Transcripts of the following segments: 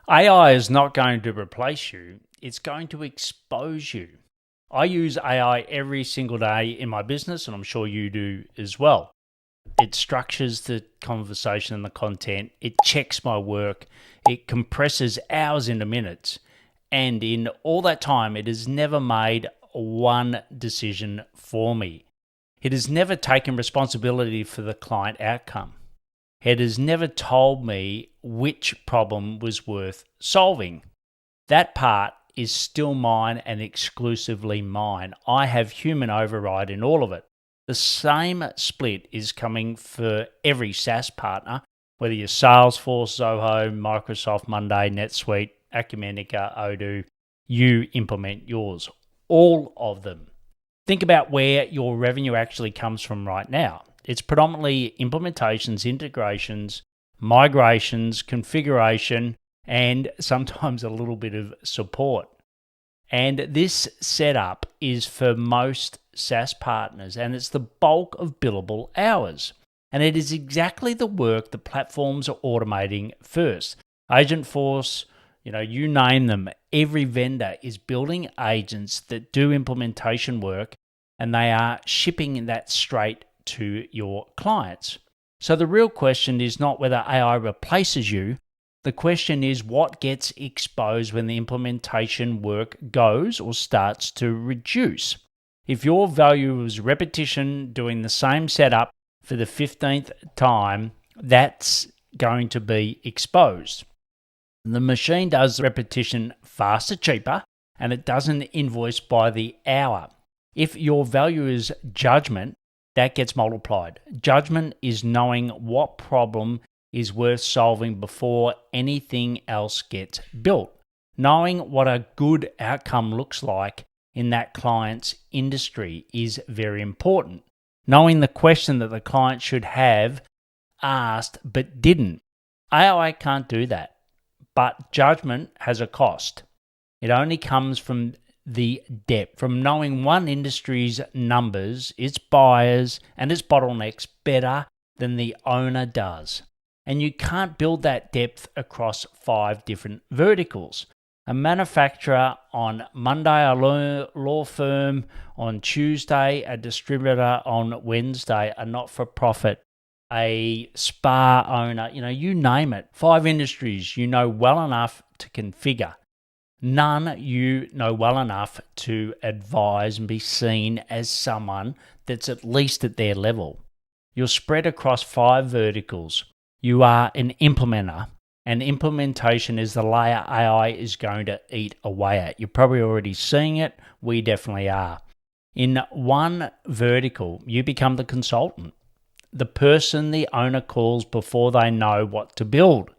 AI is not going to replace you, it's going to expose you. I use AI every single day in my business, and I'm sure you do as well. It structures the conversation and the content, it checks my work, it compresses hours into minutes, and in all that time, it has never made one decision for me. It has never taken responsibility for the client outcome. It has never told me which problem was worth solving. That part is still mine and exclusively mine. I have human override in all of it. The same split is coming for every SaaS partner, whether you're Salesforce, Zoho, Microsoft, Monday, NetSuite, Acumatica, Odoo, you implement yours. All of them. Think about where your revenue actually comes from right now. It's predominantly implementations, integrations, migrations, configuration, and sometimes a little bit of support. And this setup is for most SaaS partners, and it's the bulk of billable hours. And it is exactly the work the platforms are automating first. Agentforce, you name them, every vendor is building agents that do implementation work, and they are shipping that straight to your clients. So the real question is not whether AI replaces you. The question is what gets exposed when the implementation work goes or starts to reduce. If your value is repetition, doing the same setup for the 15th time, that's going to be exposed. The machine does repetition faster, cheaper, and it doesn't invoice by the hour. If your value is judgment, that gets multiplied. Judgment is knowing what problem is worth solving before anything else gets built. Knowing what a good outcome looks like in that client's industry is very important. Knowing the question that the client should have asked but didn't. AI can't do that, but judgment has a cost. It only comes from the depth, from knowing one industry's numbers, its buyers, and its bottlenecks better than the owner does. And you can't build that depth across 5 different verticals. A manufacturer on Monday, a law firm on Tuesday, a distributor on Wednesday, a not-for-profit, a spa owner, you name it. 5 industries you know well enough to configure. None you know well enough to advise and be seen as someone that's at least at their level. You're spread across 5 verticals. You are an implementer, and implementation is the layer AI is going to eat away at. You're probably already seeing it. We definitely are. In one vertical, you become the consultant, the person the owner calls before they know what to build.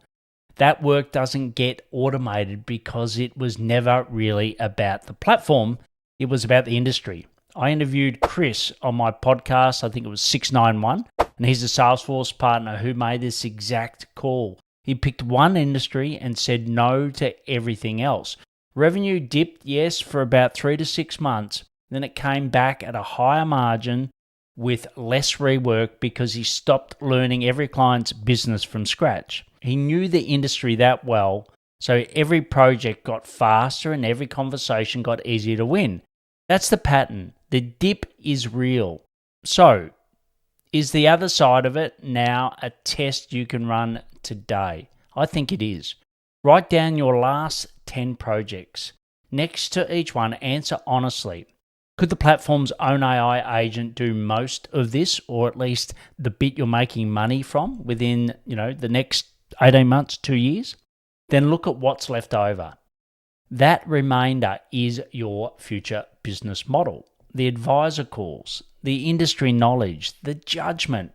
That work doesn't get automated because it was never really about the platform. It was about the industry. I interviewed Chris on my podcast, I think it was 691, and he's a Salesforce partner who made this exact call. He picked one industry and said no to everything else. Revenue dipped, yes, for about 3 to 6 months. Then it came back at a higher margin with less rework because he stopped learning every client's business from scratch. He knew the industry that well, so every project got faster and every conversation got easier to win. That's the pattern. The dip is real. So, is the other side of it now a test you can run today? I think it is. Write down your last 10 projects. Next to each one, answer honestly. Could the platform's own AI agent do most of this, or at least the bit you're making money from within, the next 18 months, 2 years? Then look at what's left over. That remainder is your future business model. The advisor calls, the industry knowledge, the judgment.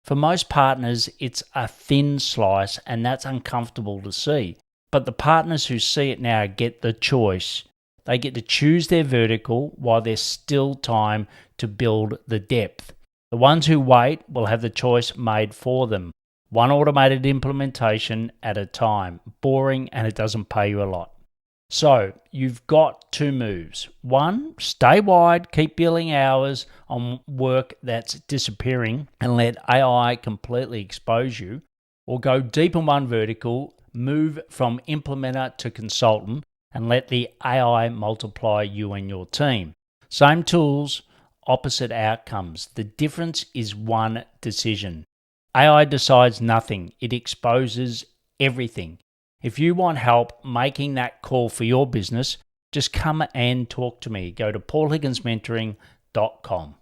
For most partners, it's a thin slice, and that's uncomfortable to see. But the partners who see it now get the choice. They get to choose their vertical while there's still time to build the depth. The ones who wait will have the choice made for them. One automated implementation at a time. Boring, and it doesn't pay you a lot. So you've got 2 moves. 1, stay wide, keep billing hours on work that's disappearing and let AI completely expose you. Or go deep in one vertical, Move from implementer to consultant and let the AI multiply you and your team. Same tools, opposite outcomes. The difference is one decision. AI decides nothing. It exposes everything. If you want help making that call for your business, just come and talk to me. Go to paulhigginsmentoring.com.